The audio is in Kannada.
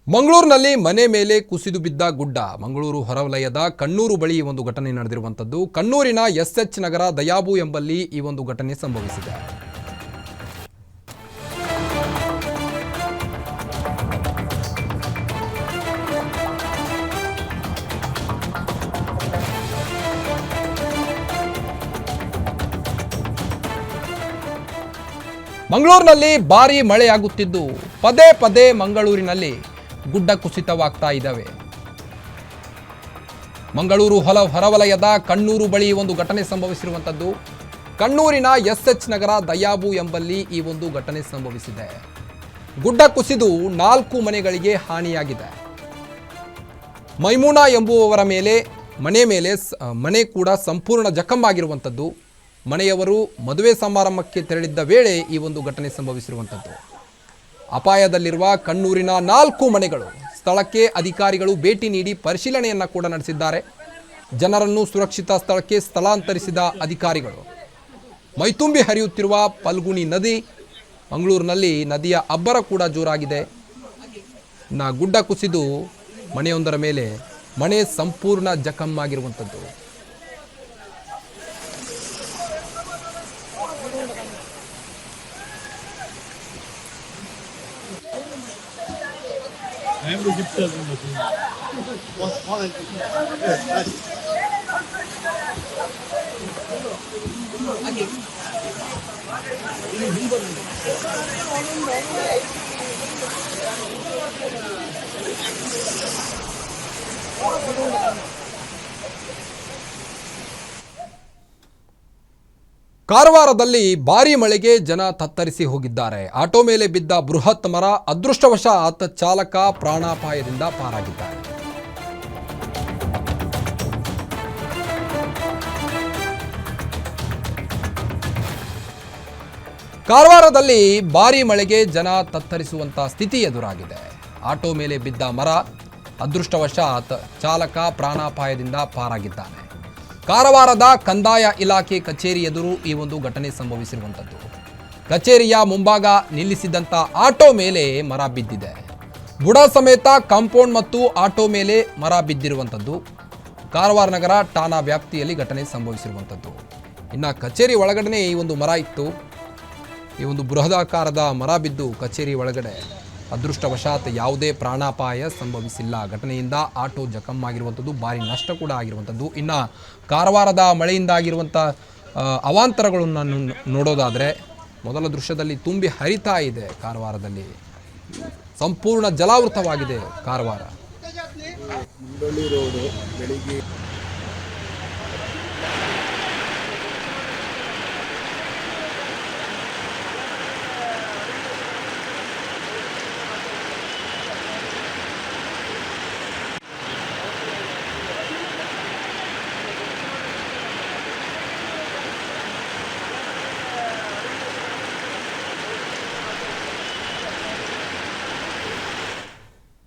ಮಂಗಳೂರಿನಲ್ಲಿ ಮನೆ ಮೇಲೆ ಕುಸಿದು ಬಿದ್ದ ಗುಡ್ಡ. ಮಂಗಳೂರು ಹೊರವಲಯದ ಕಣ್ಣೂರು ಬಳಿ ಈ ಒಂದು ಘಟನೆ ನಡೆದಿರುವಂತದ್ದು. ಕಣ್ಣೂರಿನ ಎಸ್ಎಚ್ ನಗರ ದಯಾಬು ಎಂಬಲ್ಲಿ ಈ ಒಂದು ಘಟನೆ ಸಂಭವಿಸಿದೆ. ಮಂಗಳೂರಿನಲ್ಲಿ ಭಾರೀ ಮಳೆಯಾಗುತ್ತಿದ್ದು ಪದೇ ಪದೇ ಮಂಗಳೂರಿನಲ್ಲಿ ಗುಡ್ಡ ಕುಸಿತವಾಗ್ತಾ ಇದ್ದಾವೆ. ಮಂಗಳೂರು ಹೊರವಲಯದ ಕಣ್ಣೂರು ಬಳಿ ಒಂದು ಘಟನೆ ಸಂಭವಿಸಿರುವಂಥದ್ದು. ಕಣ್ಣೂರಿನ ಎಸ್ಎಚ್ ನಗರ ದಯಾಬು ಎಂಬಲ್ಲಿ ಈ ಒಂದು ಘಟನೆ ಸಂಭವಿಸಿದೆ. ಗುಡ್ಡ ಕುಸಿದು 4 ಮನೆಗಳಿಗೆ ಹಾನಿಯಾಗಿದೆ. ಮೈಮೂನಾ ಎಂಬುವವರ ಮನೆ ಕೂಡ ಸಂಪೂರ್ಣ ಜಖಮ್ಮಾಗಿರುವಂಥದ್ದು. ಮನೆಯವರು ಮದುವೆ ಸಮಾರಂಭಕ್ಕೆ ತೆರಳಿದ್ದ ವೇಳೆ ಈ ಒಂದು ಘಟನೆ ಸಂಭವಿಸಿರುವಂಥದ್ದು. ಅಪಾಯದಲ್ಲಿರುವ ಕಣ್ಣೂರಿನ 4 ಮನೆಗಳು ಸ್ಥಳಕ್ಕೆ ಅಧಿಕಾರಿಗಳು ಭೇಟಿ ನೀಡಿ ಪರಿಶೀಲನೆಯನ್ನು ಕೂಡ ನಡೆಸಿದ್ದಾರೆ. ಜನರನ್ನು ಸುರಕ್ಷಿತ ಸ್ಥಳಕ್ಕೆ ಸ್ಥಳಾಂತರಿಸಿದ ಅಧಿಕಾರಿಗಳು. ಮೈತುಂಬಿ ಹರಿಯುತ್ತಿರುವ ಫಲ್ಗುಣಿ ನದಿ, ಮಂಗಳೂರಿನಲ್ಲಿ ನದಿಯ ಅಬ್ಬರ ಕೂಡ ಜೋರಾಗಿದೆ. ಗುಡ್ಡ ಕುಸಿದು ಮನೆಯೊಂದರ ಮೇಲೆ ಮನೆ ಸಂಪೂರ್ಣ ಜಖಮ್ಮಾಗಿರುವಂಥದ್ದು. ಕಾರವಾರದಲ್ಲಿ ಭಾರೀ ಮಳೆಗೆ ಜನ ತತ್ತರಿಸಿ ಹೋಗಿದ್ದಾರೆ. ಆಟೋ ಮೇಲೆ ಬಿದ್ದ ಬೃಹತ್ ಮರ, ಅದೃಷ್ಟವಶಾತ್ ಚಾಲಕ ಪ್ರಾಣಾಪಾಯದಿಂದ ಪಾರಾಗಿದ್ದಾರೆ. ಕಾರವಾರದಲ್ಲಿ ಭಾರೀ ಮಳೆಗೆ ಜನ ತತ್ತರಿಸುವಂತ ಸ್ಥಿತಿ ಎದುರಾಗಿದೆ. ಆಟೋ ಮೇಲೆ ಬಿದ್ದ ಮರ, ಅದೃಷ್ಟವಶಾತ್ ಚಾಲಕ ಪ್ರಾಣಾಪಾಯದಿಂದ ಪಾರಾಗಿದ್ದಾನೆ. ಕಾರವಾರದ ಕಂದಾಯ ಇಲಾಖೆ ಕಚೇರಿ ಎದುರು ಈ ಒಂದು ಘಟನೆ ಸಂಭವಿಸಿರುವಂಥದ್ದು. ಕಚೇರಿಯ ಮುಂಭಾಗ ನಿಲ್ಲಿಸಿದಂಥ ಆಟೋ ಮೇಲೆ ಮರ ಬಿದ್ದಿದೆ. ಬುಡ ಸಮೇತ ಕಾಂಪೌಂಡ್ ಮತ್ತು ಆಟೋ ಮೇಲೆ ಮರ ಬಿದ್ದಿರುವಂಥದ್ದು. ಕಾರವಾರ ನಗರ ಠಾಣಾ ವ್ಯಾಪ್ತಿಯಲ್ಲಿ ಘಟನೆ ಸಂಭವಿಸಿರುವಂಥದ್ದು. ಇನ್ನು ಕಚೇರಿ ಒಳಗಡೆ ಈ ಒಂದು ಮರ ಇತ್ತು. ಈ ಒಂದು ಬೃಹದಾಕಾರದ ಮರ ಬಿದ್ದು ಕಚೇರಿ ಒಳಗಡೆ. ಅದೃಷ್ಟವಶಾತ್ ಯಾವುದೇ ಪ್ರಾಣಾಪಾಯ ಸಂಭವಿಸಿಲ್ಲ. ಘಟನೆಯಿಂದ ಆಟೋ ಜಖಮ್ಮಾಗಿರುವಂಥದ್ದು, ಭಾರಿ ನಷ್ಟ ಕೂಡ ಆಗಿರುವಂಥದ್ದು. ಇನ್ನು ಕಾರವಾರದ ಮಳೆಯಿಂದ ಆಗಿರುವಂಥ ಅವಾಂತರಗಳನ್ನು ನೋಡೋದಾದರೆ, ಮೊದಲ ದೃಶ್ಯದಲ್ಲಿ ತುಂಬಿ ಹರಿತಾ ಇದೆ. ಕಾರವಾರದಲ್ಲಿ ಸಂಪೂರ್ಣ ಜಲಾವೃತವಾಗಿದೆ ಕಾರವಾರ. ಮುಂಡಳ್ಳಿ ರೋಡು ಬೆಳಿಗ್ಗೆ